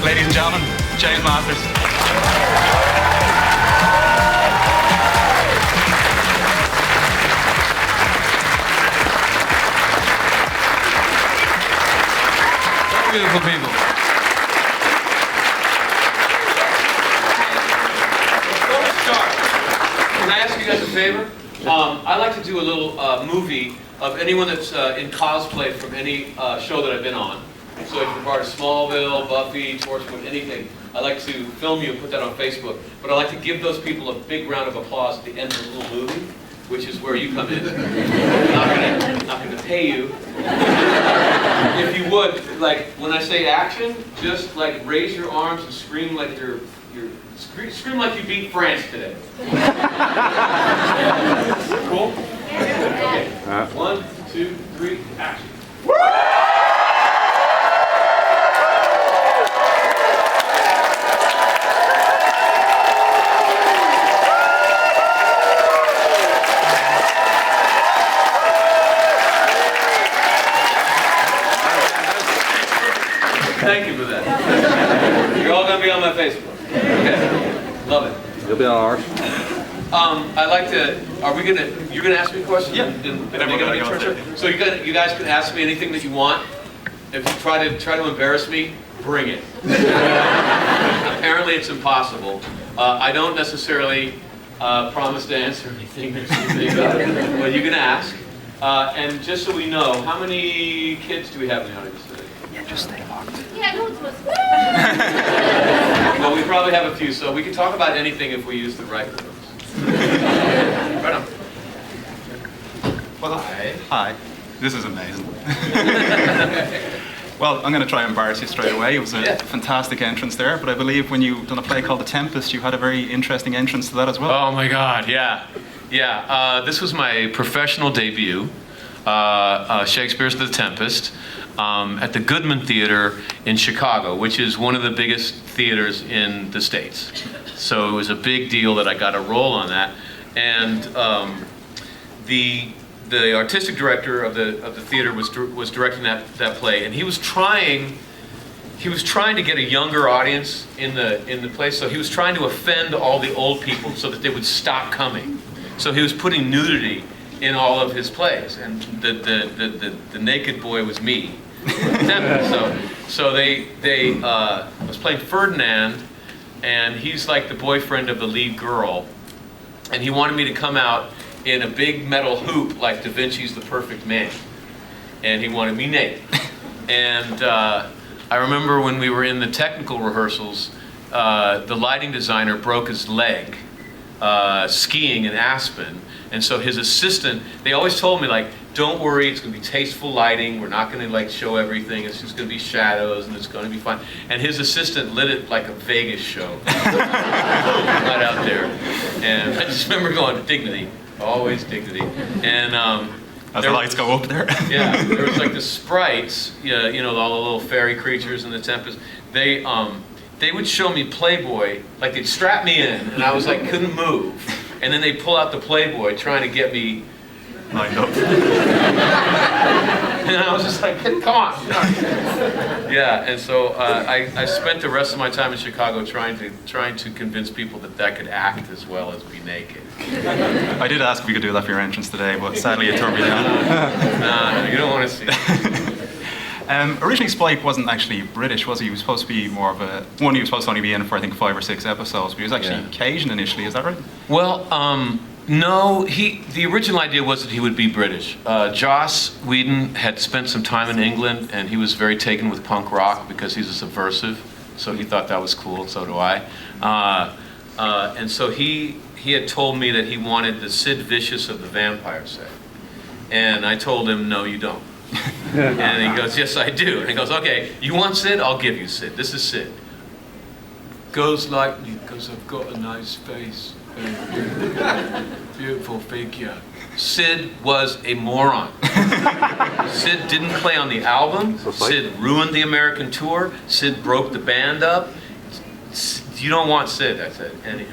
Ladies and gentlemen, James Masters. Beautiful people. Before we start, can I ask you guys a favor? I'd like to do a little movie of anyone that's in cosplay from any show that I've been on. So if you're part of Smallville, Buffy, Torchwood, anything, I'd like to film you and put that on Facebook. But I'd like to give those people a big round of applause at the end of the little movie, which is where you come in. I'm not gonna pay you. If you would, like when I say action, just like raise your arms and scream like scream like you beat France today. Cool? Okay. 1, 2, 3, action. Thank you for that. You're all going to be on my Facebook. Okay. Love it. You'll be on ours. I'd like to, you're going to ask me a question? Yeah. So you guys can ask me anything that you want. If you try to embarrass me, bring it. Apparently it's impossible. I don't necessarily promise to answer anything but you can ask. And just so we know, how many kids do we have in the audience today? Yeah, just stay locked. Yeah, no, it's supposed to. Well, we probably have a few, so we can talk about anything if we use the right words. Right on. Well, hi. This is amazing. Well, I'm going to try and embarrass you straight away. It was a fantastic entrance there, but I believe when you've done a play called The Tempest, you had a very interesting entrance to that as well. Oh my God, yeah. Yeah, this was my professional debut, Shakespeare's The Tempest, at the Goodman Theater in Chicago, which is one of the biggest theaters in the States. So it was a big deal that I got a role on that. And the artistic director of the theater was directing that play, and he was trying to get a younger audience in the play. So he was trying to offend all the old people so that they would stop coming. So he was putting nudity in all of his plays, and the naked boy was me. So I was playing Ferdinand, and he's like the boyfriend of the lead girl, and he wanted me to come out in a big metal hoop like Da Vinci's The Perfect Man, and he wanted me naked. And I remember when we were in the technical rehearsals, the lighting designer broke his leg skiing in Aspen, and so his assistant, they always told me, like, don't worry, it's going to be tasteful lighting, we're not going to like show everything, it's just going to be shadows and it's going to be fun. And his assistant lit it like a Vegas show right out there. And I just remember going, dignity, always dignity. And as the lights go up there. Yeah, there was like the sprites, you know, all the little fairy creatures in the Tempest. They would show me Playboy, like they'd strap me in, and I was like, couldn't move. And then they'd pull out the Playboy trying to get me lined up. And I was just like, come on. Yeah, and so I spent the rest of my time in Chicago trying to convince people that could act as well as be naked. I did ask if we could do that for your entrance today, but sadly you turned me down. No, you don't want to see it. Originally Spike wasn't actually British, was he? He was supposed to be more of a... He was supposed to only be in for, I think, 5 or 6 episodes, but he was actually Cajun initially, is that right? Well, no, the original idea was that he would be British. Joss Whedon had spent some time in England, and he was very taken with punk rock because he's a subversive, so he thought that was cool, and so do I. And so he had told me that he wanted the Sid Vicious of the Vampire set. And I told him, no, you don't. And he goes, yes, I do. And he goes, okay, you want Sid? I'll give you Sid. This is Sid. Girls like me because I've got a nice face and beautiful figure. Sid was a moron. Sid didn't play on the album. Sid ruined the American tour. Sid broke the band up. You don't want Sid, I said. And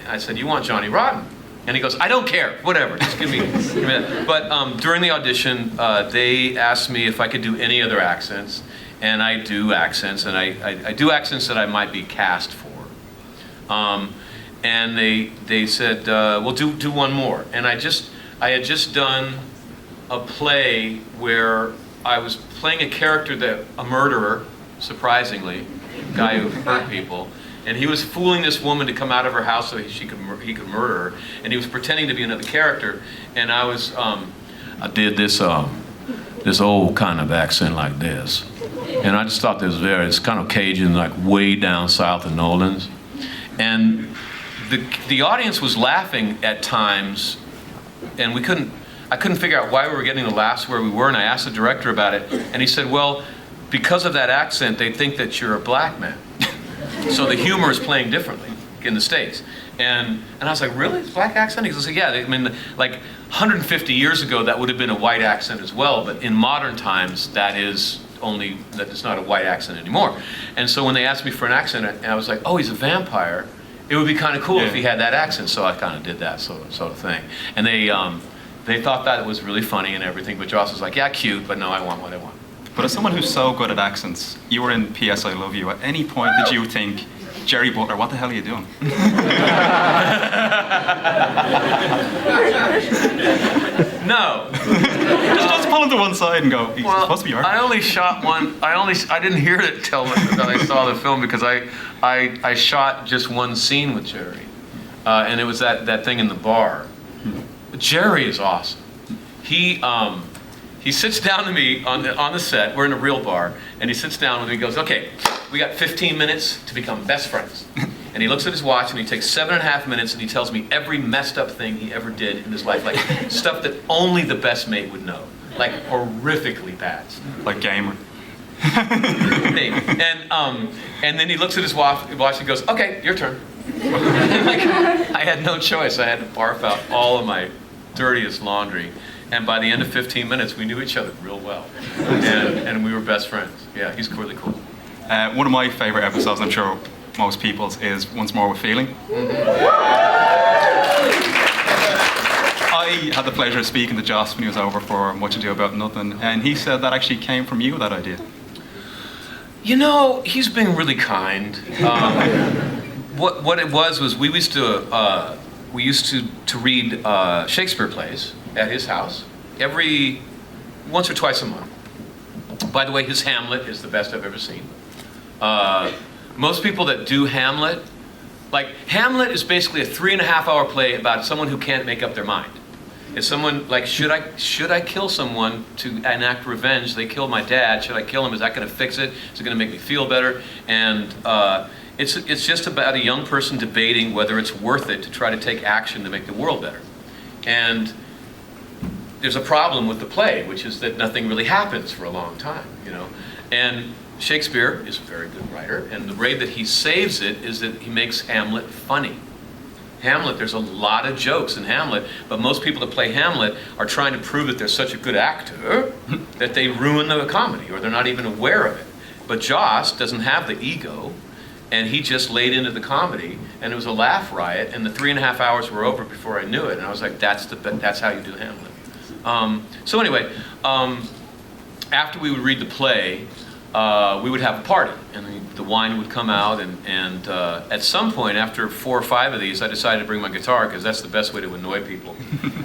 I said, you want Johnny Rotten. And he goes, I don't care, whatever, just give me that. But during the audition, they asked me if I could do any other accents, and I do accents, and I do accents that I might be cast for. And they said, well, do one more. And I had just done a play where I was playing a character a murderer, surprisingly, a guy who hurt people. And he was fooling this woman to come out of her house so he could murder her. And he was pretending to be another character. And I did this old kind of accent like this. And I just thought it's kind of Cajun, like way down south of New Orleans. And the audience was laughing at times, and I couldn't figure out why we were getting the laughs where we were, and I asked the director about it, and he said, well, because of that accent, they think that you're a black man. So the humor is playing differently in the States. And I was like, really? It's black accent? He said, yeah, I mean, like 150 years ago, that would have been a white accent as well, but in modern times, that is not a white accent anymore. And so when they asked me for an accent, I was like, oh, he's a vampire. It would be kind of cool if he had that accent, so I kind of did that sort of thing. And they thought that it was really funny and everything, but Joss was like, yeah, cute, but no, I want what I want. But as someone who's so good at accents, you were in P.S. I Love You. At any point did you think, Jerry Butler, what the hell are you doing? No. just pull him to one side and go, he's supposed to be art. I only shot one. I didn't hear it till that I saw the film, because I shot just one scene with Jerry. And it was that thing in the bar. Jerry is awesome. He sits down to me on the set. We're in a real bar, and he sits down with me and goes, okay, we got 15 minutes to become best friends. And he looks at his watch, and he takes 7.5 minutes, and he tells me every messed up thing he ever did in his life, like stuff that only the best mate would know, like horrifically bad stuff. Like Gamer. And then he looks at his watch and goes, okay, your turn. Like, I had no choice. I had to barf out all of my dirtiest laundry. And by the end of 15 minutes, we knew each other real well. And we were best friends. Yeah, he's really cool. One of my favorite episodes, I'm sure most people's, is Once More with Feeling. I had the pleasure of speaking to Joss when he was over for Much Ado About Nothing, and he said that actually came from you, that idea. You know, he's being really kind. What it was we used to read Shakespeare plays at his house once or twice a month. By the way, his Hamlet is the best I've ever seen. Most people that do Hamlet, like Hamlet is basically a 3.5-hour play about someone who can't make up their mind. It's someone like, should I kill someone to enact revenge? They killed my dad. Should I kill him? Is that going to fix it? Is it going to make me feel better? And it's just about a young person debating whether it's worth it to try to take action to make the world better. And there's a problem with the play, which is that nothing really happens for a long time, you know. And Shakespeare is a very good writer, and the way that he saves it is that he makes Hamlet funny. Hamlet, there's a lot of jokes in Hamlet, but most people that play Hamlet are trying to prove that they're such a good actor that they ruin the comedy, or they're not even aware of it. But Joss doesn't have the ego, and he just laid into the comedy, and it was a laugh riot, and the 3.5 hours were over before I knew it, and I was like, that's how you do Hamlet. So anyway, after we would read the play, we would have a party, and the wine would come out, and at some point, after 4 or 5 of these, I decided to bring my guitar, because that's the best way to annoy people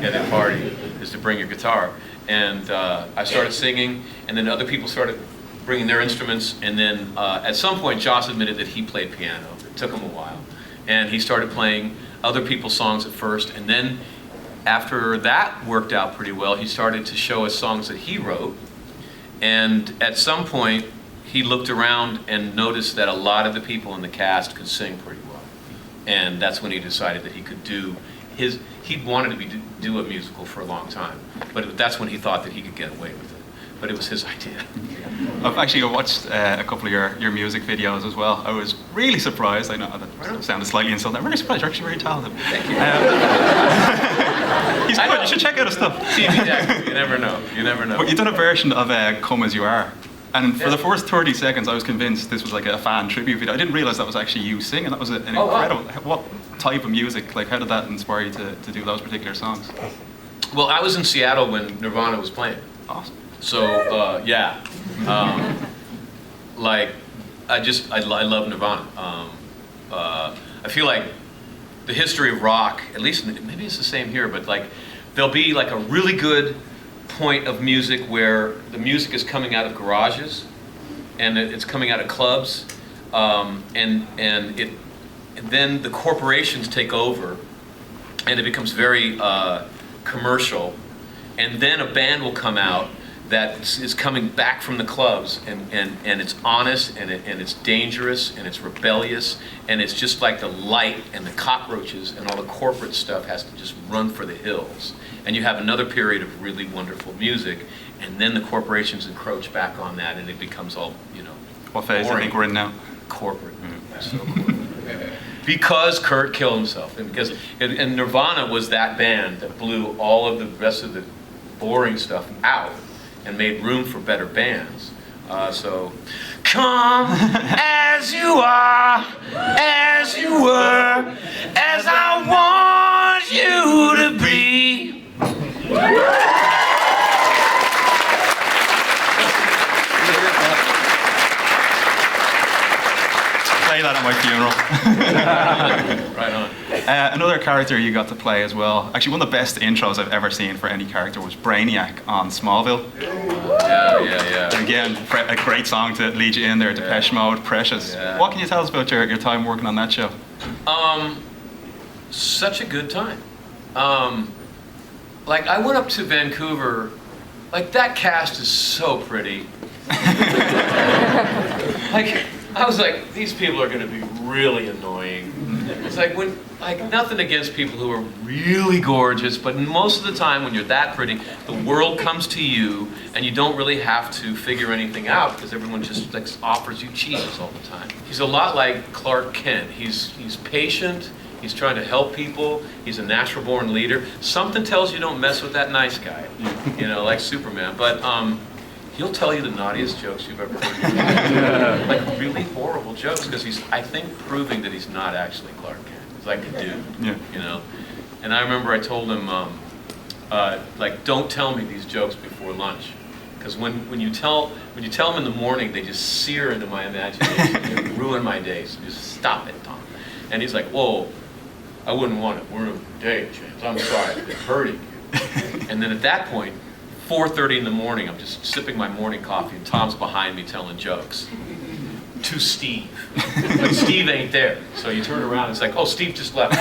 at a party, is to bring your guitar. And I started singing, and then other people started bringing their instruments, and then at some point, Joss admitted that he played piano. It took him a while. And he started playing other people's songs at first, and then after that worked out pretty well, he started to show us songs that he wrote. And at some point, he looked around and noticed that a lot of the people in the cast could sing pretty well. And that's when he decided that he could do he'd wanted to do a musical for a long time, but that's when he thought that he could get away with it. But it was his idea. I've actually watched a couple of your music videos as well. I was really surprised. I know that sounded slightly insulting. I'm really surprised. You're actually very talented. Thank you. He's good. You should check out his stuff. TV actor. You never know. You never know. But you've done a version of Come As You Are. And for the first 30 seconds, I was convinced this was like a fan tribute video. I didn't realize that was actually you singing. That was an incredible. Wow. What type of music? Like, how did that inspire you to do those particular songs? Well, I was in Seattle when Nirvana was playing. Awesome. So yeah, like I love Nirvana. I feel like the history of rock, at least maybe it's the same here, but like there'll be like a really good point of music where the music is coming out of garages and it's coming out of clubs, and then the corporations take over and it becomes very commercial, and then a band will come out that is coming back from the clubs, and it's honest, and it's dangerous, and it's rebellious, and it's just like the light and the cockroaches and all the corporate stuff has to just run for the hills. And you have another period of really wonderful music, and then the corporations encroach back on that, and it becomes all, What phase do you think we're in now? Corporate. So corporate. Because Kurt killed himself, and Nirvana was that band that blew all of the rest of the boring stuff out and made room for better bands. So, come as you are, as you were, as I want you to be. Play that at my funeral. Right on. Another character you got to play as well. Actually, one of the best intros I've ever seen for any character was Brainiac on Smallville. Yeah. And again, a great song to lead you in there. Depeche Mode, Precious. Yeah. What can you tell us about your time working on that show? Such a good time. Like I went up to Vancouver. Like that cast is so pretty. Like. I was like, these people are going to be really annoying. It's like nothing against people who are really gorgeous, but most of the time when you're that pretty, the world comes to you and you don't really have to figure anything out because everyone just like offers you cheese all the time. He's a lot like Clark Kent. He's patient. He's trying to help people. He's a natural born leader. Something tells you don't mess with that nice guy, like Superman. But he'll tell you the naughtiest jokes you've ever heard. Like really horrible jokes because he's, I think, proving that he's not actually Clark Kent. He's like a dude, And I remember I told him, like, don't tell me these jokes before lunch, because when you tell them in the morning, they just sear into my imagination and ruin my day. So just stop it, Tom. And he's like, whoa, I wouldn't want to ruin your day, James. I'm sorry, I've been hurting you. And then at that point, 4:30 in the morning, I'm just sipping my morning coffee, and Tom's behind me telling jokes to Steve. But Steve ain't there. So you turn around, it's like, oh, Steve just left.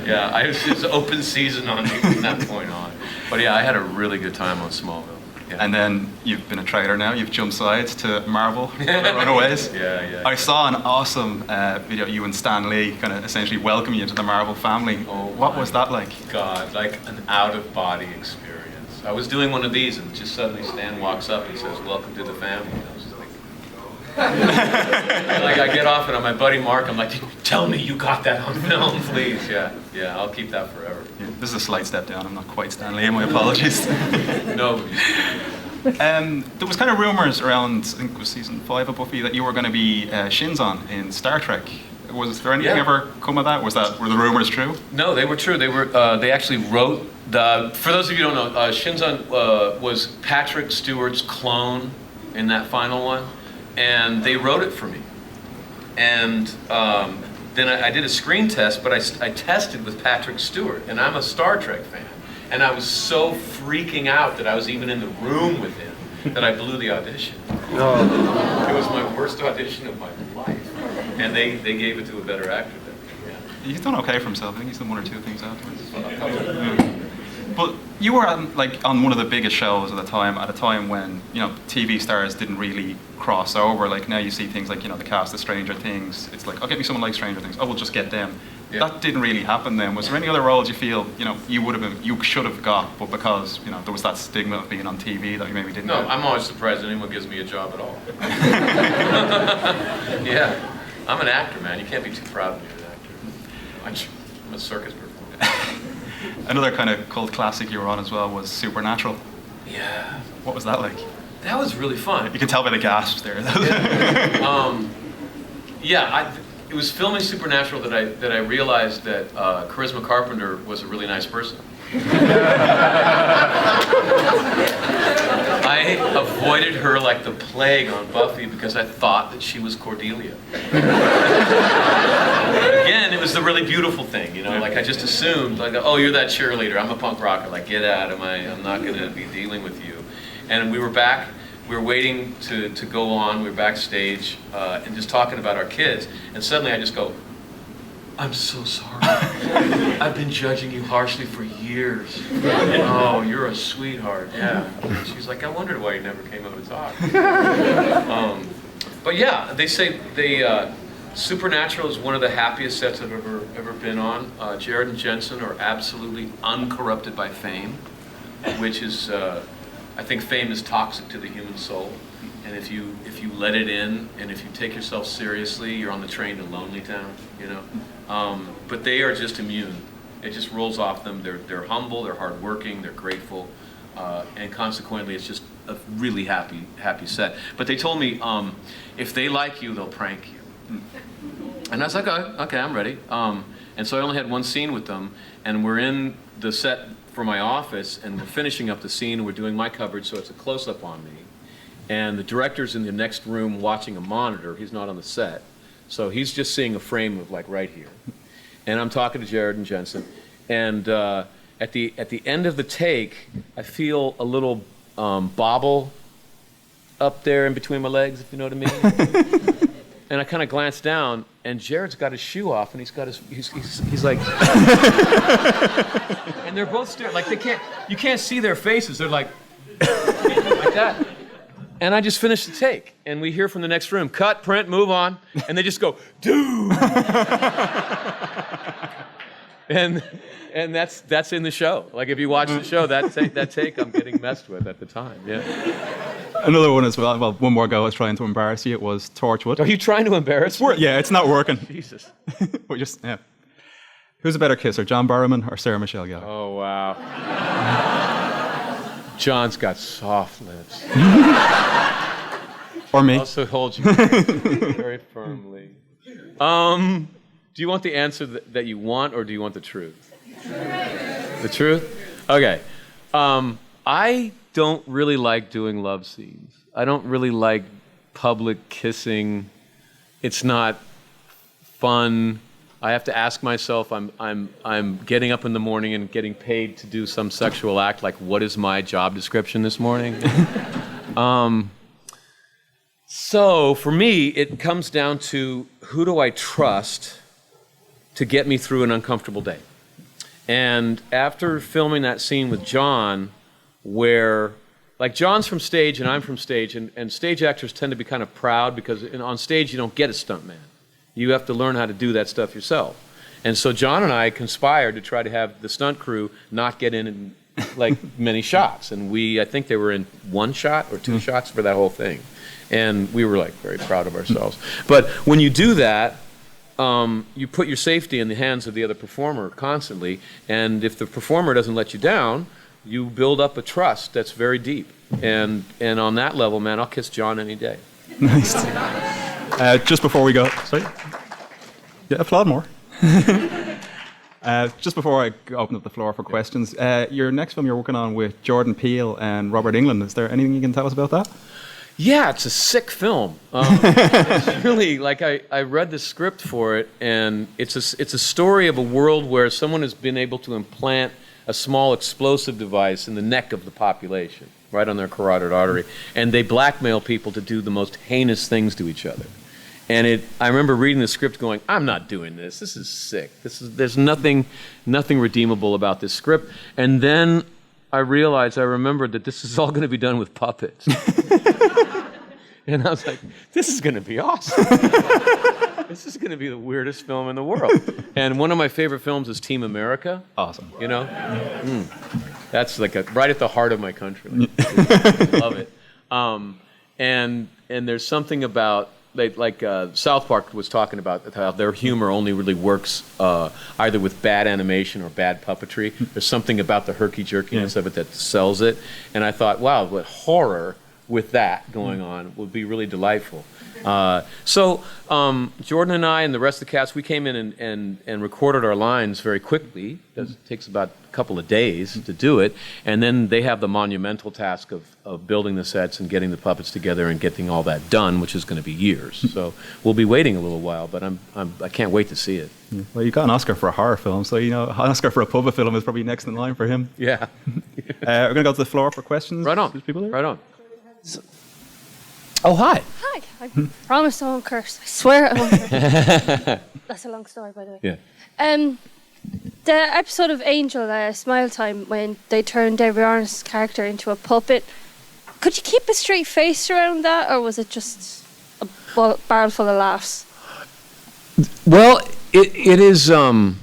Yeah, I was just open season on me from that point on. But yeah, I had a really good time on Smallville. Yeah. And then you've been a traitor now. You've jumped sides to Marvel, Runaways. Yeah. I saw an awesome video of you and Stan Lee kind of essentially welcoming you to the Marvel family. Oh, what was that like? God, like an out-of-body experience. I was doing one of these, and just suddenly Stan walks up and says, "Welcome to the family." And I was just like, I get off, and on my buddy Mark, I'm like, "Tell me you got that on film, please." Yeah, I'll keep that forever. Yeah, this is a slight step down. I'm not quite Stan Lee. My apologies. No. There was kind of rumors around, I think it was season 5 of Buffy, that you were going to be Shinzon in Star Trek. Was there anything ever come of that? Were the rumors true? No, they were true. They actually wrote for those of you who don't know, Shinzon was Patrick Stewart's clone in that final one, and they wrote it for me. And then I did a screen test, but I tested with Patrick Stewart, and I'm a Star Trek fan. And I was so freaking out that I was even in the room with him that I blew the audition. Oh. It was my worst audition of my life. And they gave it to a better actor than me. Yeah. He's done okay for himself. I think he's done 1 or 2 things afterwards. But you were on one of the biggest shows at a time when TV stars didn't really cross over. Like now you see things like the cast of Stranger Things. It's like, I'll get me someone like Stranger Things. Oh, we'll just get them. Yeah. That didn't really happen then. Was there any other roles you feel you should have got, but because there was that stigma of being on TV that you maybe didn't? No, I'm always surprised anyone gives me a job at all. Yeah, I'm an actor, man. You can't be too proud of me as an actor. I'm a circus performer. Another kind of cult classic you were on as well was Supernatural. Yeah. What was that like? That was really fun. You can tell by the gasps there. It was filming Supernatural that I realized that Charisma Carpenter was a really nice person. I avoided her like the plague on Buffy because I thought that she was Cordelia. Again, it was the really beautiful thing, you know, like I just assumed, like, oh, you're that cheerleader, I'm a punk rocker, like, get out of I'm not going to be dealing with you. And we were back, we were waiting to go on, we were backstage, and just talking about our kids, and suddenly I just go, I'm so sorry. I've been judging you harshly for years. Oh, you're a sweetheart, yeah. She's like, I wondered why you never came up and talked. But yeah, they say Supernatural is one of the happiest sets I've ever been on. Jared and Jensen are absolutely uncorrupted by fame, which is, I think fame is toxic to the human soul. And if you let it in, and if you take yourself seriously, you're on the train to Lonely Town, you know. But they are just immune. It just rolls off them. They're humble, they're hardworking, they're grateful, and consequently, it's just a really happy set. But they told me if they like you, they'll prank you. And I was like, okay, I'm ready. And so I only had one scene with them, and we're in the set for my office, and we're finishing up the scene, and we're doing my coverage, so it's a close-up on me. And the director's in the next room watching a monitor. He's not on the set. So he's just seeing a frame of like right here. And I'm talking to Jared and Jensen. And at the end of the take, I feel a little bobble up there in between my legs, if you know what I mean. And I kind of glance down, and Jared's got his shoe off, and he's got he's like, and they're both staring, like you can't see their faces. They're like that. And I just finished the take, and we hear from the next room, cut, print, move on, and they just go, dude! and that's in the show. Like if you watch the show, that take I'm getting messed with at the time, yeah. Another one as well, one more go I was trying to embarrass you, it was Torchwood. Are you trying to embarrass me? Yeah, it's not working. Jesus. Yeah. Who's a better kisser, John Barrowman or Sarah Michelle Gellar? Oh, wow. John's got soft lips. Or me. Also holds you very firmly. Do you want the answer that you want, or do you want the truth? The truth? Okay. I don't really like doing love scenes. I don't really like public kissing. It's not fun. I have to ask myself, I'm getting up in the morning and getting paid to do some sexual act, like what is my job description this morning? So for me, it comes down to who do I trust to get me through an uncomfortable day? And after filming that scene with John, where, like John's from stage and I'm from stage, and stage actors tend to be kind of proud because on stage you don't get a stuntman. You have to learn how to do that stuff yourself. And so John and I conspired to try to have the stunt crew not get in like many shots. And I think they were in one shot or two shots for that whole thing. And we were like very proud of ourselves. But when you do that, you put your safety in the hands of the other performer constantly. And if the performer doesn't let you down, you build up a trust that's very deep. And on that level, man, I'll kiss John any day. Nice. Just before we go, sorry. Yeah, applaud more. Just before I open up the floor for questions, your next film you're working on with Jordan Peele and Robert Englund, is there anything you can tell us about that? Yeah, it's a sick film. It's really, like, I read the script for it, and it's a story of a world where someone has been able to implant a small explosive device in the neck of the population, right on their carotid artery, and they blackmail people to do the most heinous things to each other. And I remember reading the script going, I'm not doing this. This is sick. There's nothing redeemable about this script. And then I remembered that this is all going to be done with puppets. And I was like, this is going to be awesome. This is going to be the weirdest film in the world. And one of my favorite films is Team America. Awesome. You know? That's like right at the heart of my country. Like, love it. And there's something about, like South Park was talking about how their humor only really works either with bad animation or bad puppetry. There's something about the herky-jerkiness of it that sells it. And I thought, wow, what horror with that going on would be really delightful. So Jordan and I and the rest of the cast, we came in and recorded our lines very quickly. It takes about a couple of days to do it. And then they have the monumental task of building the sets and getting the puppets together and getting all that done, which is going to be years. So we'll be waiting a little while, but I can't wait to see it. Yeah. Well, you got an Oscar for a horror film, so an Oscar for a puppet film is probably next in line for him. Yeah. We're going to go to the floor for questions. Right on. There's people there? Right on. Oh, hi. Hi. I promise I won't curse. I swear I won't curse. That's a long story, by the way. Yeah. The episode of Angel, Smile Time, when they turned Debbie Arnold's character into a puppet, could you keep a straight face around that, or was it just a barrel full of laughs? Well, it is a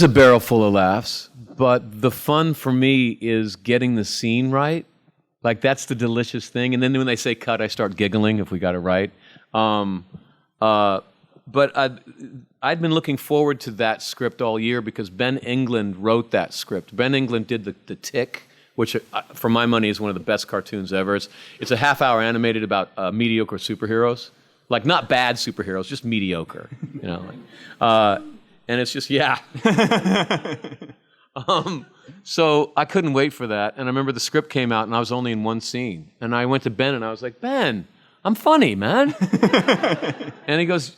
barrel full of laughs, but the fun for me is getting the scene right. Like, that's the delicious thing. And then when they say cut, I start giggling if we got it right. But I'd been looking forward to that script all year because Ben England wrote that script. Ben England did the Tick, which for my money is one of the best cartoons ever. It's a half-hour animated about mediocre superheroes. Like, not bad superheroes, just mediocre. And it's just, yeah. So I couldn't wait for that. And I remember the script came out and I was only in one scene. And I went to Ben and I was like, Ben, I'm funny, man. And he goes,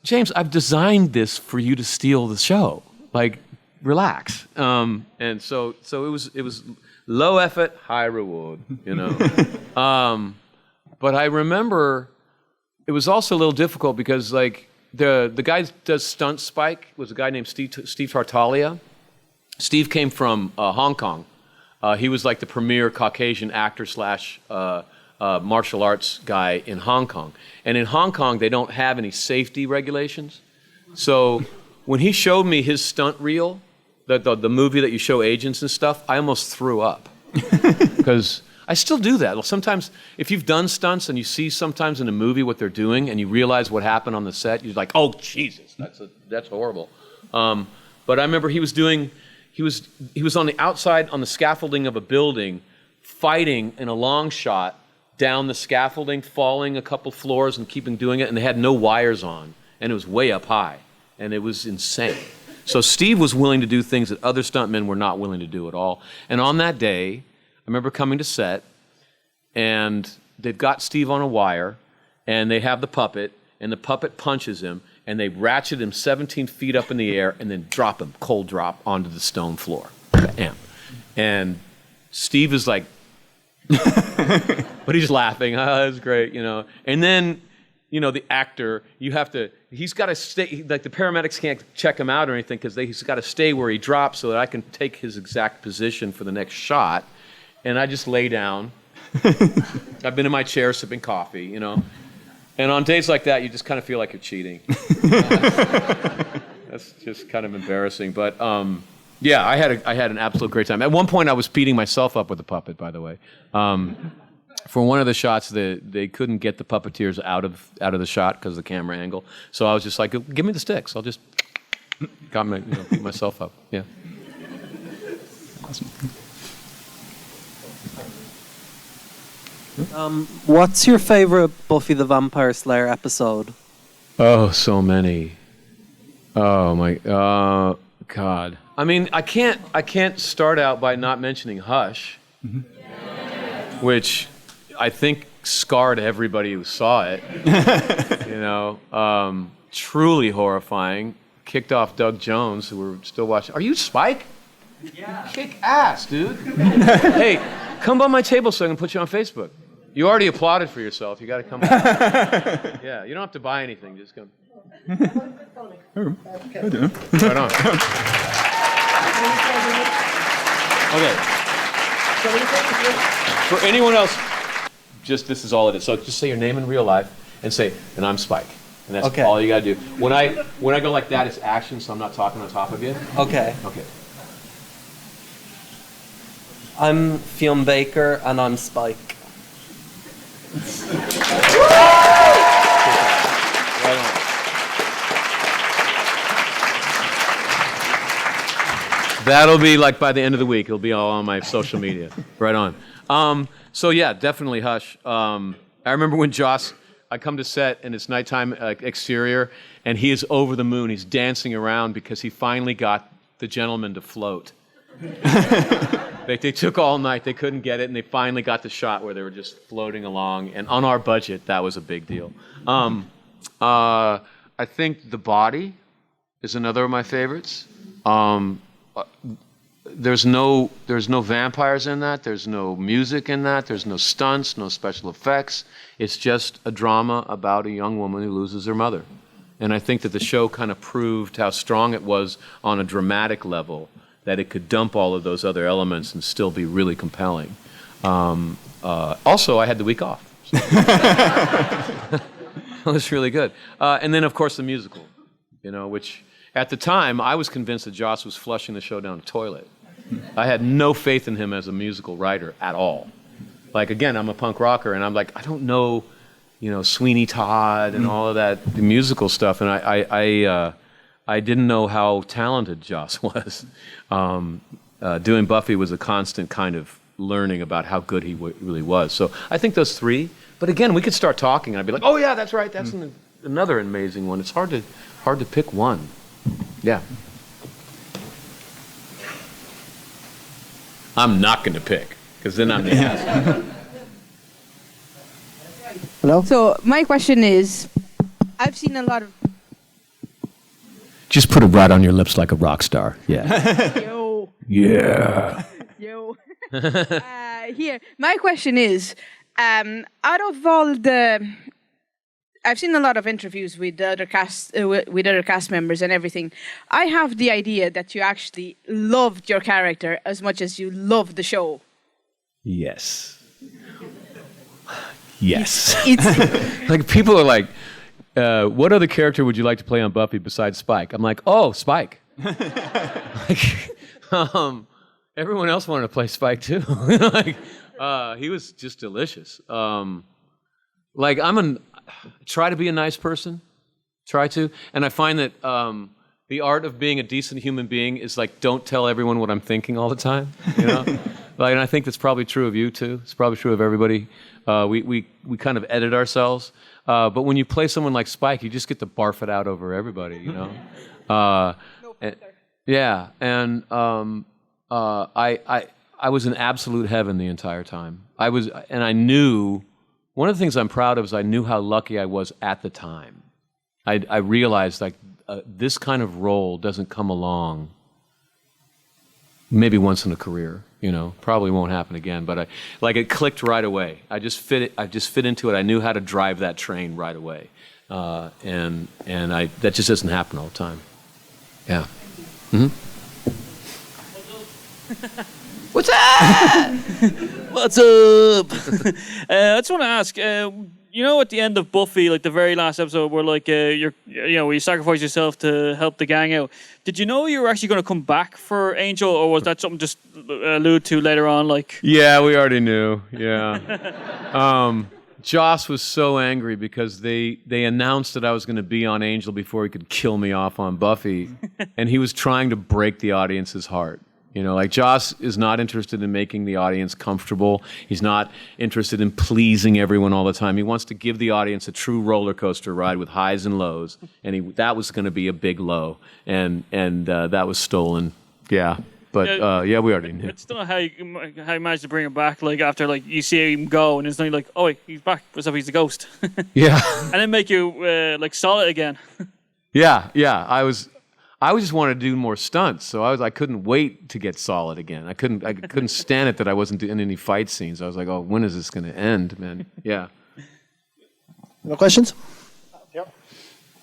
James, I've designed this for you to steal the show. Like, relax. And so it was low effort, high reward, But I remember it was also a little difficult because, like, the guy that does stunt Spike was a guy named Steve Tartaglia. Steve came from Hong Kong. He was like the premier Caucasian actor / martial arts guy in Hong Kong. And in Hong Kong, they don't have any safety regulations. So when he showed me his stunt reel, the movie that you show agents and stuff, I almost threw up. Because I still do that. Well, sometimes, if you've done stunts and you see sometimes in a movie what they're doing and you realize what happened on the set, you're like, oh, Jesus, that's horrible. But I remember he was on the outside on the scaffolding of a building, fighting in a long shot down the scaffolding, falling a couple floors and keeping doing it, and they had no wires on, and it was way up high, and it was insane. So Steve was willing to do things that other stuntmen were not willing to do at all. And on that day, I remember coming to set, and they've got Steve on a wire, and they have the puppet, and the puppet punches him, and they ratchet him 17 feet up in the air and then drop him, cold drop, onto the stone floor. Bam. And Steve is like, but he's laughing. Oh, that's great, And then, the actor, he's got to stay, like the paramedics can't check him out or anything because he's got to stay where he drops so that I can take his exact position for the next shot. And I just lay down. I've been in my chair sipping coffee, And on days like that, you just kind of feel like you're cheating. That's just kind of embarrassing. But yeah, I had an absolute great time. At one point, I was beating myself up with the puppet, by the way. For one of the shots, they couldn't get the puppeteers out of the shot because of the camera angle. So I was just like, give me the sticks. I'll just beat myself up. Yeah. Awesome. What's your favorite Buffy the Vampire Slayer episode? Oh, so many. Oh my God. I mean, I can't start out by not mentioning Hush, which I think scarred everybody who saw it. Truly horrifying. Kicked off Doug Jones, who we're still watching. Are you Spike? Yeah. Kick ass, dude. Hey, come by my table so I can put you on Facebook. You already applauded for yourself. You got to come by. Yeah, you don't have to buy anything. Just come. Right on. Okay. For anyone else, this is all it is. So just say your name in real life and say, and I'm Spike. And that's okay. All you got to do. When I go like that, it's action, so I'm not talking on top of you. Okay. Okay. I'm Fionn Baker, and I'm Spike. That'll be like by the end of the week. It'll be all on my social media. Right on. So yeah, definitely Hush. I remember when Joss, I come to set and it's nighttime exterior, and he is over the moon. He's dancing around because he finally got the gentleman to float. They took all night. They couldn't get it, and they finally got the shot where they were just floating along. And on our budget, that was a big deal. I think The Body is another of my favorites. There's no vampires in that. There's no music in that. There's no stunts, no special effects. It's just a drama about a young woman who loses her mother. And I think that the show kind of proved how strong it was on a dramatic level, that it could dump all of those other elements and still be really compelling. Also, I had the week off. So. It was really good. And then, of course, the musical, which at the time, I was convinced that Joss was flushing the show down the toilet. I had no faith in him as a musical writer at all. Like, again, I'm a punk rocker, and I'm like, I don't know, Sweeney Todd and all of that, the musical stuff, and I didn't know how talented Joss was. Doing Buffy was a constant kind of learning about how good he really was. So I think those three. But again, we could start talking, and I'd be like, oh yeah, that's right, that's another amazing one. It's hard to pick one. Yeah. I'm not going to pick, because then I'm the asshole. Hello? So my question is, I've seen a lot of... Just put it right on your lips like a rock star. Yeah. Yo. Yeah. Yo. Here, my question is, out of all the... I've seen a lot of interviews with other cast members and everything. I have the idea that you actually loved your character as much as you loved the show. Yes. Yes. It's like, people are like, what other character would you like to play on Buffy besides Spike? I'm like, oh, Spike. Everyone else wanted to play Spike too. He was just delicious. Try to be a nice person. Try to. And I find that the art of being a decent human being is like, don't tell everyone what I'm thinking all the time. And I think that's probably true of you too. It's probably true of everybody. We kind of edit ourselves. But when you play someone like Spike, you just get to barf it out over everybody, No filter. Yeah. And I was in absolute heaven the entire time. I knew... One of the things I'm proud of is I knew how lucky I was at the time. I realized this kind of role doesn't come along maybe once in a career, probably won't happen again, but it clicked right away. I just fit into it. I knew how to drive that train right away. That just doesn't happen all the time. Yeah. Mm-hmm. What's up? What's up? I just want to ask, at the end of Buffy, like the very last episode, where you sacrifice yourself to help the gang out. Did you know you were actually going to come back for Angel, or was that something just alluded to later on? Yeah, we already knew. Yeah. Joss was so angry because they announced that I was going to be on Angel before he could kill me off on Buffy, and he was trying to break the audience's heart. Joss is not interested in making the audience comfortable. He's not interested in pleasing everyone all the time. He wants to give the audience a true roller coaster ride with highs and lows, and that was going to be a big low, and that was stolen. Yeah, but we already knew. It's not how you managed to bring him back. After you see him go, and it's not like, oh wait, he's back. What's up? He's a ghost. Yeah, and then make you solid again. Yeah. I just wanted to do more stunts, so I couldn't wait to get solid again. I couldn't stand it that I wasn't doing any fight scenes. I was like, oh, when is this going to end, man? Yeah. No questions? Yep.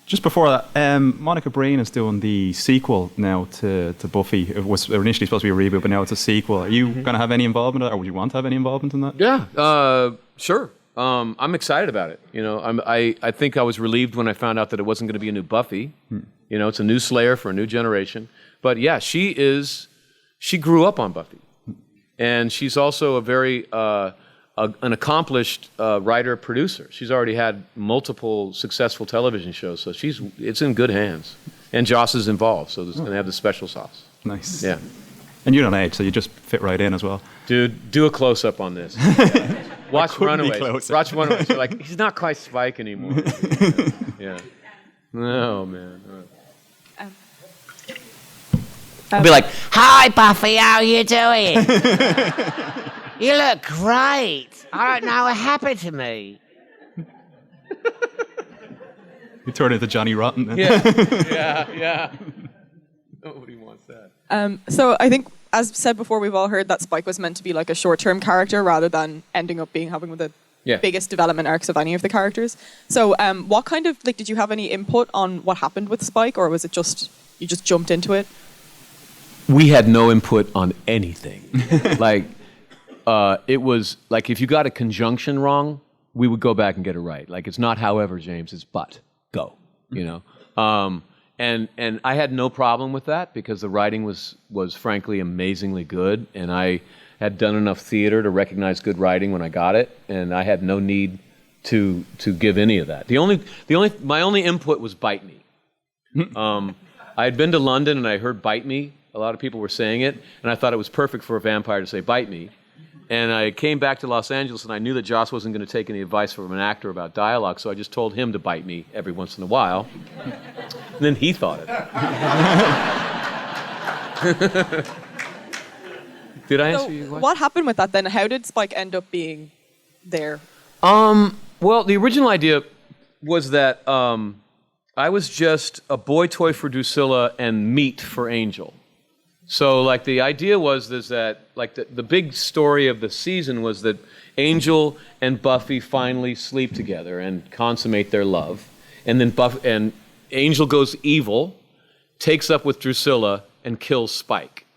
Just before that, Monica Breen is doing the sequel now to Buffy. It was initially supposed to be a reboot, but now it's a sequel. Are you going to have any involvement in that, or would you want to have any involvement in that? Yeah, sure. I'm excited about it. I think I was relieved when I found out that it wasn't going to be a new Buffy. It's a new Slayer for a new generation. But yeah, she grew up on Buffy. And she's also a very, an accomplished writer-producer. She's already had multiple successful television shows, so it's in good hands. And Joss is involved, so it's going to have the special sauce. Nice. Yeah. And you don't age, so you just fit right in as well. Dude, do a close-up on this. Watch couldn't be Runaways. closer. Watch Runaways. You're like, he's not quite Spike anymore. Yeah. No, man. All right. I'll be like, "Hi, Buffy, how you doing? You look great. I don't know what happened to me." You turn into Johnny Rotten then. Yeah. Nobody wants that. So I think, as said before, we've all heard that Spike was meant to be like a short-term character rather than ending up having the biggest development arcs of any of the characters. So what kind of, did you have any input on what happened with Spike, or was it just, you just jumped into it? We had no input on anything. It was like if you got a conjunction wrong, we would go back and get it right. Like, it's not however, James, it's but. Go, you know? And I had no problem with that because the writing was frankly amazingly good, and I had done enough theater to recognize good writing when I got it, and I had no need to give any of that. My only input was "bite me." I had been to London and I heard "bite me." A lot of people were saying it, and I thought it was perfect for a vampire to say "bite me." And I came back to Los Angeles, and I knew that Joss wasn't going to take any advice from an actor about dialogue, so I just told him to bite me every once in a while. And then he thought it. Did I answer your question? What happened with that then? How did Spike end up being there? Well, the original idea was that I was just a boy toy for Drusilla and meat for Angel. So, the idea was that, the big story of the season was that Angel and Buffy finally sleep together and consummate their love. And then Angel goes evil, takes up with Drusilla, and kills Spike.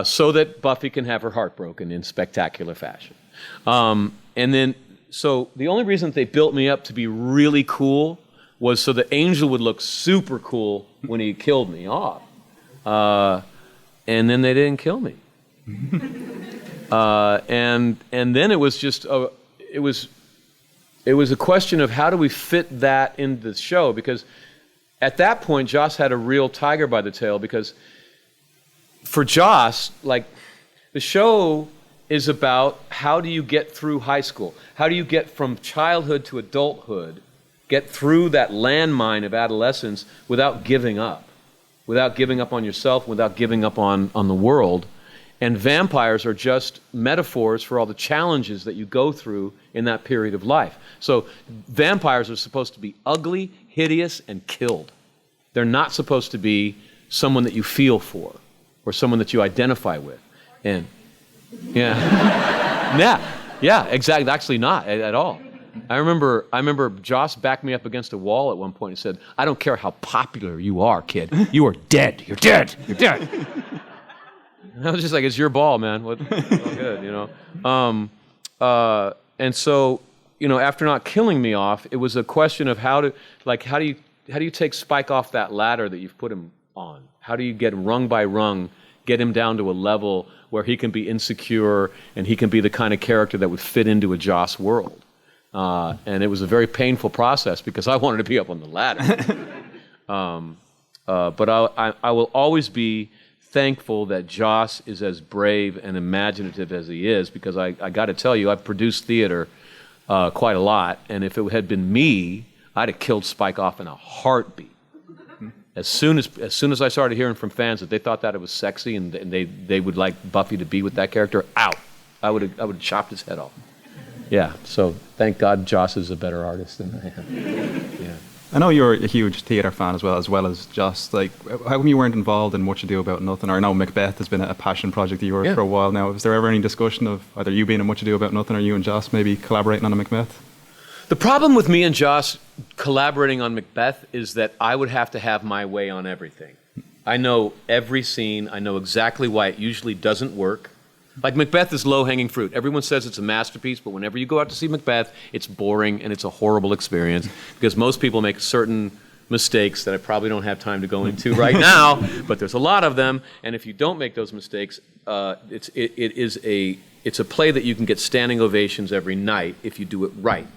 So that Buffy can have her heart broken in spectacular fashion. So the only reason that they built me up to be really cool was so that Angel would look super cool when he killed me off. And then they didn't kill me. And then it was just it was a question of how do we fit that into the show, because at that point Joss had a real tiger by the tail, because for Joss, the show is about how do you get through high school? How do you get from childhood to adulthood, get through that landmine of adolescence without giving up? Without giving up on yourself, without giving up on the world. And vampires are just metaphors for all the challenges that you go through in that period of life. So vampires are supposed to be ugly, hideous, and killed. They're not supposed to be someone that you feel for or someone that you identify with. And yeah, exactly. Actually not at all. I remember Joss backed me up against a wall at one point and said, "I don't care how popular you are, kid. You are dead. You're dead. You're dead." And I was just like, "It's your ball, man. What? All good, you know." And so, after not killing me off, it was a question of how do you take Spike off that ladder that you've put him on? How do you get rung by rung, get him down to a level where he can be insecure and he can be the kind of character that would fit into a Joss world? And it was a very painful process because I wanted to be up on the ladder. But I will always be thankful that Joss is as brave and imaginative as he is, because I got to tell you, I've produced theater quite a lot, and if it had been me, I'd have killed Spike off in a heartbeat. As soon as I started hearing from fans that they thought that it was sexy and they would like Buffy to be with that character, out. I would have chopped his head off. Yeah, so thank God Joss is a better artist than I am. Yeah. I know you're a huge theatre fan as well as Joss. How come you weren't involved in Much Ado About Nothing? Or I know Macbeth has been a passion project of yours for a while now. Was there ever any discussion of either you being in Much Ado About Nothing or you and Joss maybe collaborating on a Macbeth? The problem with me and Joss collaborating on Macbeth is that I would have to have my way on everything. I know every scene. I know exactly why it usually doesn't work. Macbeth is low-hanging fruit. Everyone says it's a masterpiece, but whenever you go out to see Macbeth, it's boring and it's a horrible experience because most people make certain mistakes that I probably don't have time to go into right now, but there's a lot of them, and if you don't make those mistakes, it's a play that you can get standing ovations every night if you do it right,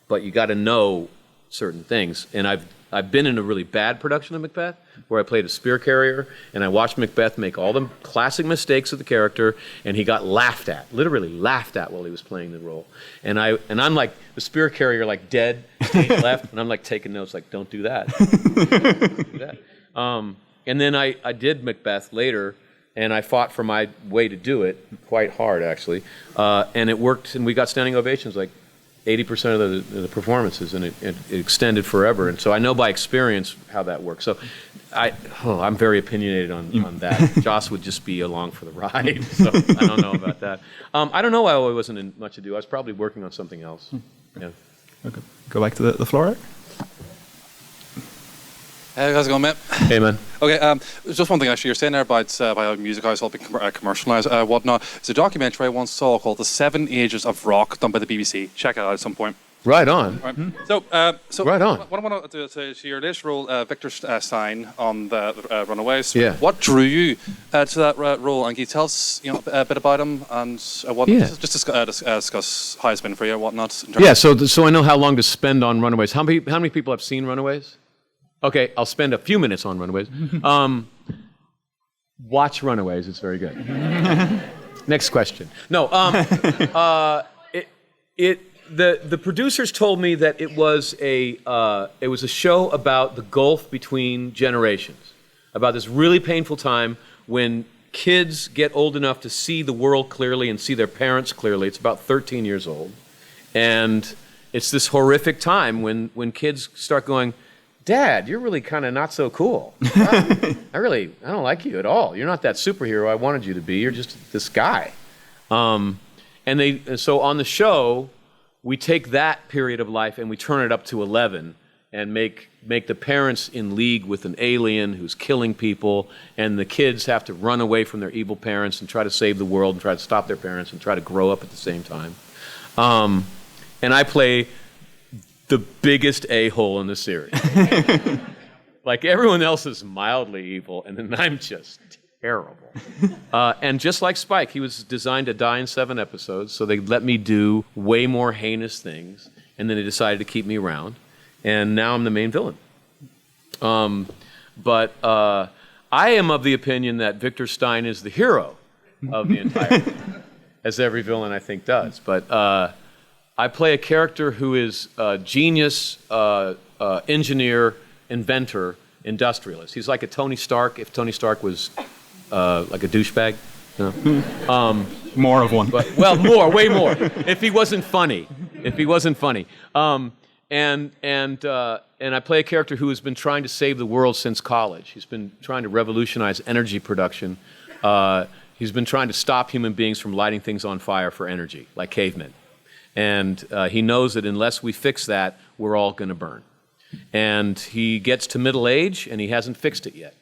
but you got to know certain things, and I've been in a really bad production of Macbeth where I played a spear carrier, and I watched Macbeth make all the classic mistakes of the character, and he got laughed at, literally laughed at while he was playing the role. And I'm like the spear carrier, like dead, stage left, and I'm like taking notes, like don't do that. Don't do that. And then I did Macbeth later, and I fought for my way to do it, quite hard actually, and it worked, and we got standing ovations like 80% of the performances, and it extended forever. And so I know by experience how that works. So I'm very opinionated on that. Joss would just be along for the ride, so I don't know about that. I don't know why I wasn't in much ado. I was probably working on something else. Yeah. Okay. Go back to the floor. Hey, how's it going, mate? Hey, man. Okay, just one thing actually. You're saying there about how music has all been commercialised, whatnot. It's a documentary I once saw called "The 7 Ages of Rock" done by the BBC. Check it out at some point. Right on. Right. Mm-hmm. So right on. What I want to do is your latest role, Victor Stein on the Runaways. Yeah. What drew you to that role, and can you tell us a bit about him and what? Yeah. Just discuss how it's been for you and whatnot. Yeah. So I know how long to spend on Runaways. How many people have seen Runaways? Okay, I'll spend a few minutes on Runaways. Watch Runaways; it's very good. Next question. No, the producers told me that it was a show about the gulf between generations, about this really painful time when kids get old enough to see the world clearly and see their parents clearly. It's about 13 years old, and it's this horrific time when kids start going, Dad, you're really kind of not so cool. I don't like you at all. You're not that superhero I wanted you to be. You're just this guy. So on the show, we take that period of life and we turn it up to 11 and make the parents in league with an alien who's killing people, and the kids have to run away from their evil parents and try to save the world and try to stop their parents and try to grow up at the same time. And I play the biggest a-hole in the series. Like everyone else is mildly evil, and then I'm just terrible. And just like Spike, he was designed to die in 7 episodes, so they let me do way more heinous things, and then they decided to keep me around, and now I'm the main villain. But I am of the opinion that Victor Stein is the hero of the entire thing, as every villain I think does. But I play a character who is a genius, engineer, inventor, industrialist. He's like a Tony Stark if Tony Stark was like a douchebag. You know? More of one. Way more. If he wasn't funny. And I play a character who has been trying to save the world since college. He's been trying to revolutionize energy production. He's been trying to stop human beings from lighting things on fire for energy, like cavemen. And he knows that unless we fix that, we're all going to burn. And he gets to middle age, and he hasn't fixed it yet.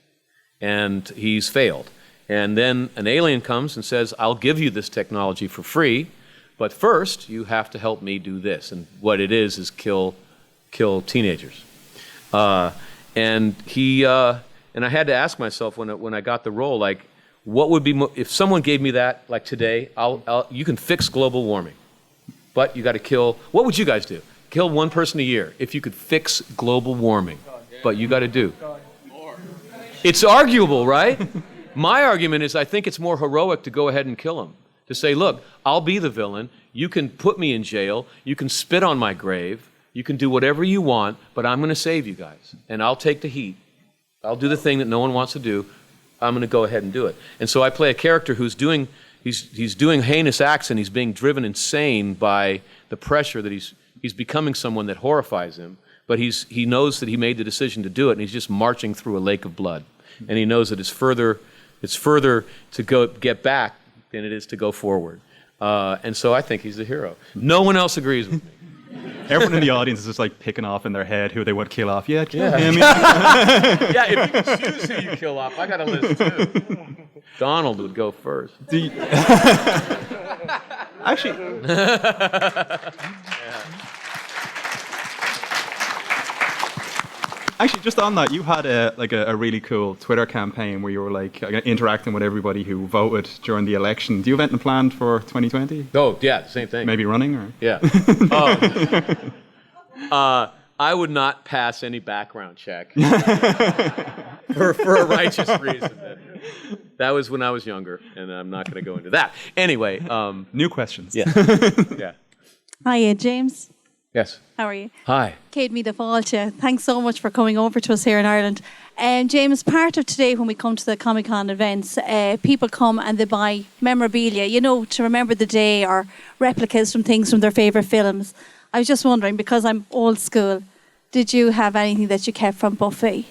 And he's failed. And then an alien comes and says, I'll give you this technology for free, but first you have to help me do this. And what it is kill teenagers. And I had to ask myself when I got the role, like, what would be, if someone gave me that, like today, you can fix global warming. But you got to kill, what would you guys do? Kill one person a year if you could fix global warming. But you got to do. It's arguable, right? My argument is I think it's more heroic to go ahead and kill him. To say, look, I'll be the villain. You can put me in jail. You can spit on my grave. You can do whatever you want, but I'm going to save you guys. And I'll take the heat. I'll do the thing that no one wants to do. I'm going to go ahead and do it. And so I play a character who's doing heinous acts, and he's being driven insane by the pressure that he's becoming someone that horrifies him. But he knows that he made the decision to do it, and he's just marching through a lake of blood. And he knows that it's further to get back than it is to go forward. And so I think he's the hero. No one else agrees with me. Everyone in the audience is just like picking off in their head who they would kill off. Yeah, kill him. Yeah, if you can choose who you kill off, I got a list too. Donald would go first. Actually, actually, just on that, you had a really cool Twitter campaign where you were like interacting with everybody who voted during the election. Do you have anything planned for 2020? Oh, yeah, same thing. Maybe running, or yeah. I would not pass any background check for a righteous reason. That was when I was younger, and I'm not going to go into that. Anyway, new questions. Yeah. Yeah. Hiya, James. Yes. How are you? Hi. Kate me the Fáilte. Thanks so much for coming over to us here in Ireland. James, part of today when we come to the Comic-Con events, people come and they buy memorabilia, to remember the day or replicas from things from their favourite films. I was just wondering, because I'm old school, did you have anything that you kept from Buffy?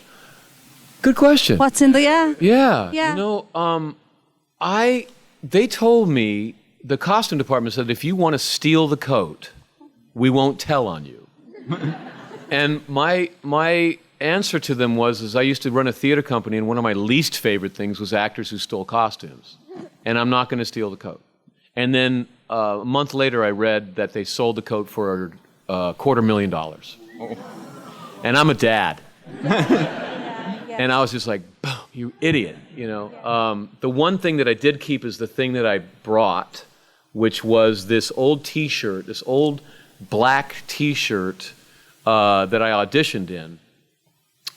Good question. What's in the... Yeah. They told me, the costume department said, if you want to steal the coat, we won't tell on you. And my answer to them was I used to run a theater company, and one of my least favorite things was actors who stole costumes. And I'm not going to steal the coat. And then a month later, I read that they sold the coat for $250,000. Oh. And I'm a dad. And I was just like, you idiot, The one thing that I did keep is the thing that I brought, which was this old T-shirt, this old black T-shirt that I auditioned in.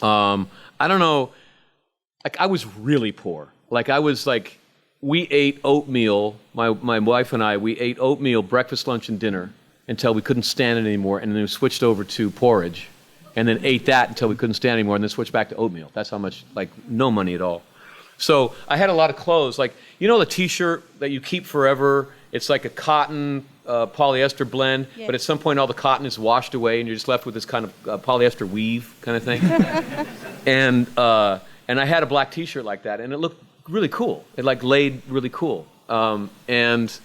I don't know, I was really poor. We ate oatmeal, my wife and I, we ate oatmeal breakfast, lunch, and dinner until we couldn't stand it anymore, and then we switched over to porridge, and then ate that until we couldn't stand it anymore, and then switched back to oatmeal. That's how much, no money at all. So I had a lot of clothes, the T-shirt that you keep forever, it's like a cotton polyester blend, but at some point all the cotton is washed away and you're just left with this kind of polyester weave kind of thing. And I had a black T-shirt like that, and it looked really cool. It laid really cool. And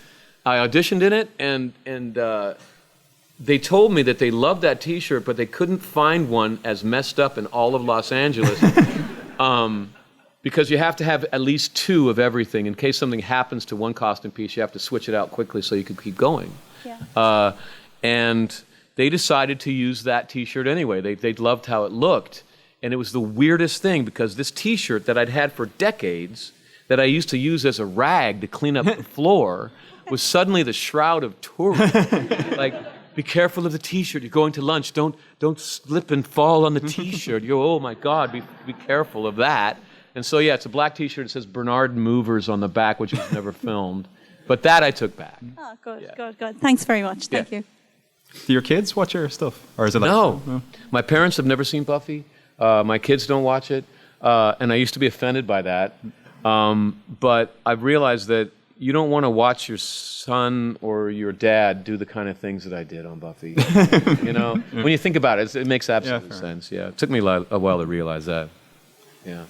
I auditioned in it, and they told me that they loved that T-shirt, but they couldn't find one as messed up in all of Los Angeles. Because you have to have at least two of everything. In case something happens to one costume piece, you have to switch it out quickly so you can keep going. Yeah. And they decided to use that T-shirt anyway. They loved how it looked. And it was the weirdest thing, because this T-shirt that I'd had for decades, that I used to use as a rag to clean up the floor, was suddenly the shroud of Turin. Be careful of the T-shirt. You're going to lunch. Don't slip and fall on the T-shirt. Oh my God, be careful of that. And so, it's a black T-shirt. It says Bernard Movers on the back, which was never filmed. But that I took back. Oh, good. Thanks very much. Thank you. Do your kids watch your stuff? Or is it No. My parents have never seen Buffy. My kids don't watch it. And I used to be offended by that. But I've realized that you don't want to watch your son or your dad do the kind of things that I did on Buffy. When you think about it, it makes absolute sense. Yeah, it took me a while to realize that. Yeah.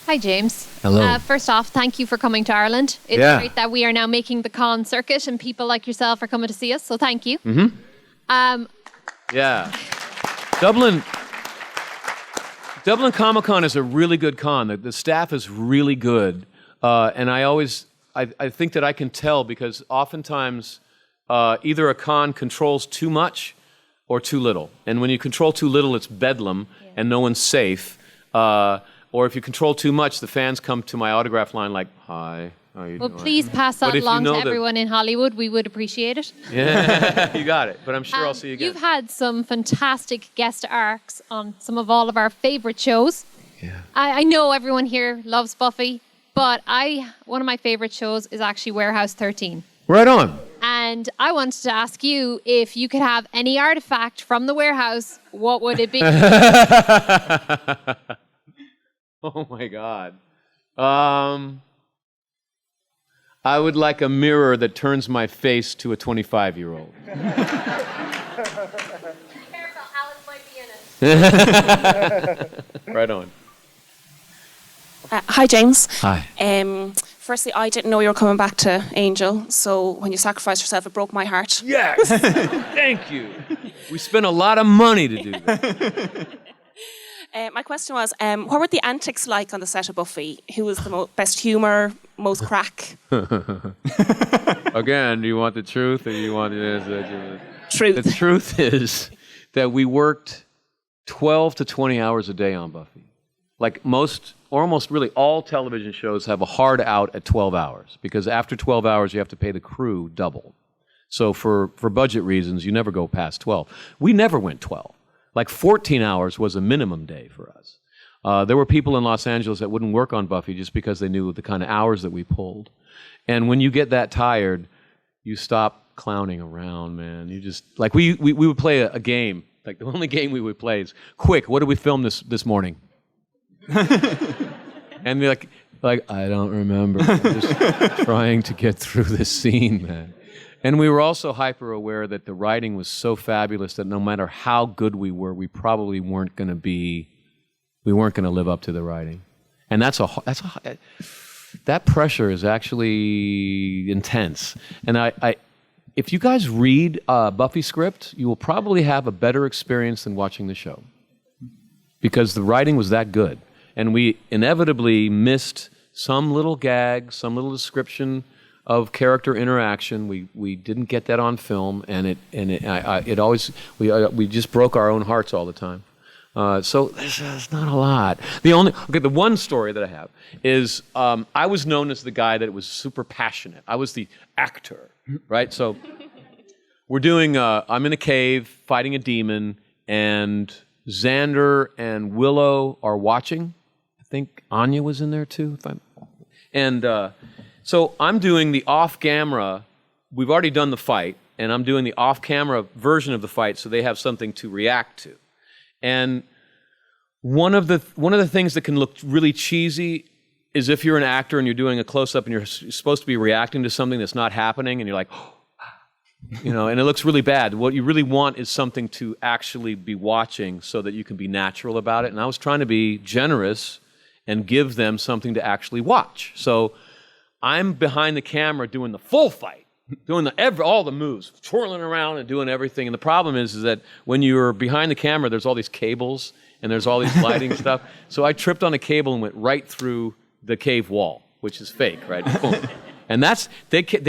Hi, James. Hello. First off, thank you for coming to Ireland. It's great that we are now making the con circuit and people like yourself are coming to see us, so thank you. Mm-hmm. DublinComicCon is a really good con. The staff is really good. And I think that I can tell, because oftentimes either a con controls too much or too little. And when you control too little, it's bedlam and no one's safe. Or if you control too much, the fans come to my autograph line like, hi, how are you doing? Well, please pass that along to everyone in Hollywood. We would appreciate it. Yeah, you got it. But I'm sure I'll see you again. You've had some fantastic guest arcs on some of all of our favorite shows. Yeah. I know everyone here loves Buffy, but one of my favorite shows is actually Warehouse 13. Right on. And I wanted to ask you, if you could have any artifact from the warehouse, what would it be? Oh my God. I would like a mirror that turns my face to a 25-year-old. Be careful, Alice might be in it. Right on. Hi, James. Hi. Firstly, I didn't know you were coming back to Angel, so when you sacrificed yourself, it broke my heart. Yes! Thank you. We spent a lot of money to do that. My question was, what were the antics like on the set of Buffy? Who was the best humour, most crack? Again, do you want the truth or do you want the truth? The truth is that we worked 12 to 20 hours a day on Buffy. Like most, or almost really all television shows have a hard out at 12 hours, because after 12 hours you have to pay the crew double. So for budget reasons, you never go past 12. We never went 12. Like 14 hours was a minimum day for us. There were people in Los Angeles that wouldn't work on Buffy just because they knew the kind of hours that we pulled. And when you get that tired, you stop clowning around, man. You just, like, we would play a game. Like, the only game we would play is, quick, what did we film this morning? And they're like, I don't remember. I'm just trying to get through this scene, man. And we were also hyper aware that the writing was so fabulous that no matter how good we were, we probably weren't going to live up to the writing. And that pressure is actually intense. And if you guys read Buffy script, you will probably have a better experience than watching the show, because the writing was that good. And we inevitably missed some little gag, some little description of character interaction. We didn't get that on film, and we just broke our own hearts all the time. So there's not a lot. The one story that I have is I was known as the guy that was super passionate. I was the actor, right? So we're doing. I'm in a cave fighting a demon, and Xander and Willow are watching. I think Anya was in there too. So I'm doing the off-camera. We've already done the fight, and I'm doing the off-camera version of the fight, so they have something to react to. And one of the things that can look really cheesy is if you're an actor and you're doing a close-up and you're supposed to be reacting to something that's not happening, and you're like, and it looks really bad. What you really want is something to actually be watching so that you can be natural about it. And I was trying to be generous and give them something to actually watch. So I'm behind the camera doing the full fight, doing all the moves, twirling around and doing everything. And the problem is that when you're behind the camera, there's all these cables and there's all these lighting stuff. So I tripped on a cable and went right through the cave wall, which is fake, right? And they kept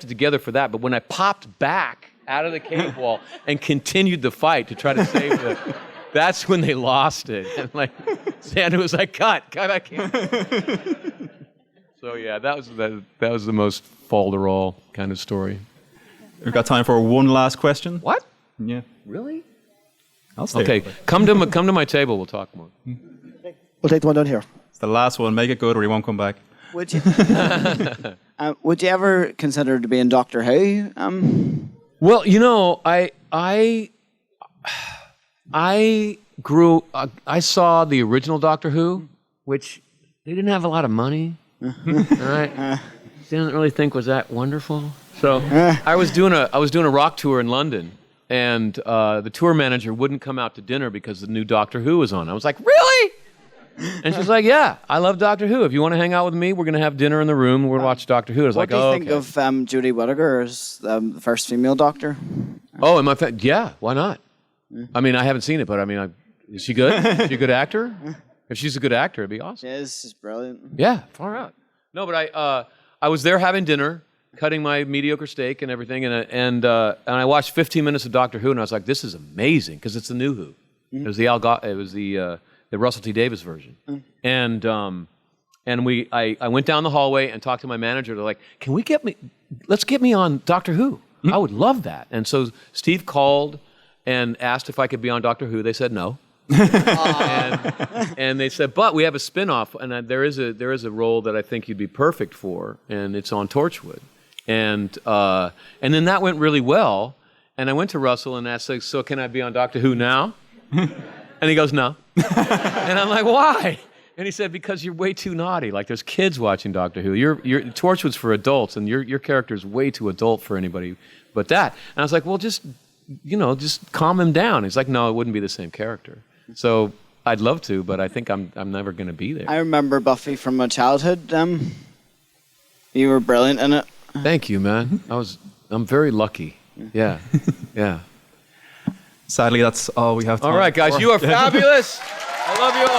it together for that. But when I popped back out of the cave wall and continued the fight to try to save that's when they lost it. And like, Xander was like, cut, I can't. So yeah, that was the most falderall kind of story. We've got time for one last question. What? Yeah. Really? I'll stay. Okay, come to my table. We'll talk more. We'll take the one down here. It's the last one. Make it good, or he won't come back. Would you ever consider being Doctor Who? Well, I saw the original Doctor Who, which they didn't have a lot of money. Right? Didn't really think was that wonderful. So I was doing a rock tour in London, and the tour manager wouldn't come out to dinner because the new Doctor Who was on. I was like, really? And she's like, yeah, I love Doctor Who. If you want to hang out with me, we're going to have dinner in the room. We're going to watch Doctor Who. I was what do you think of Jodie Whittaker as the first female Doctor? Oh, yeah, why not? I mean, I haven't seen it, but I mean, is she good? Is she a good actor? If she's a good actor, it'd be awesome. Yeah, this is brilliant. Yeah, far out. No, but I was there having dinner, cutting my mediocre steak and everything, and I watched 15 minutes of Doctor Who, and I was like, this is amazing, because it's the new Who. It was the Russell T Davies version. And I went down the hallway and talked to my manager. They're like, let's get me on Doctor Who. I would love that. And so Steve called and asked if I could be on Doctor Who. They said no. and they said, but we have a spin-off, and there is a role that I think you'd be perfect for, and it's on Torchwood. And then that went really well, and I went to Russell and asked, so can I be on Doctor Who now? And he goes, no. And I'm like, why? And he said, because you're way too naughty. Like, there's kids watching Doctor Who. Your Torchwood's for adults, and your character's way too adult for anybody but that. And I was like, well, just calm him down. He's like, no, it wouldn't be the same character. So I'd love to, but I think I'm never going to be there. I remember Buffy from my childhood. You were brilliant in it. Thank you, man. I'm very lucky. Yeah, yeah. Sadly, that's all we have time for. All right, guys, you are fabulous. I love you all.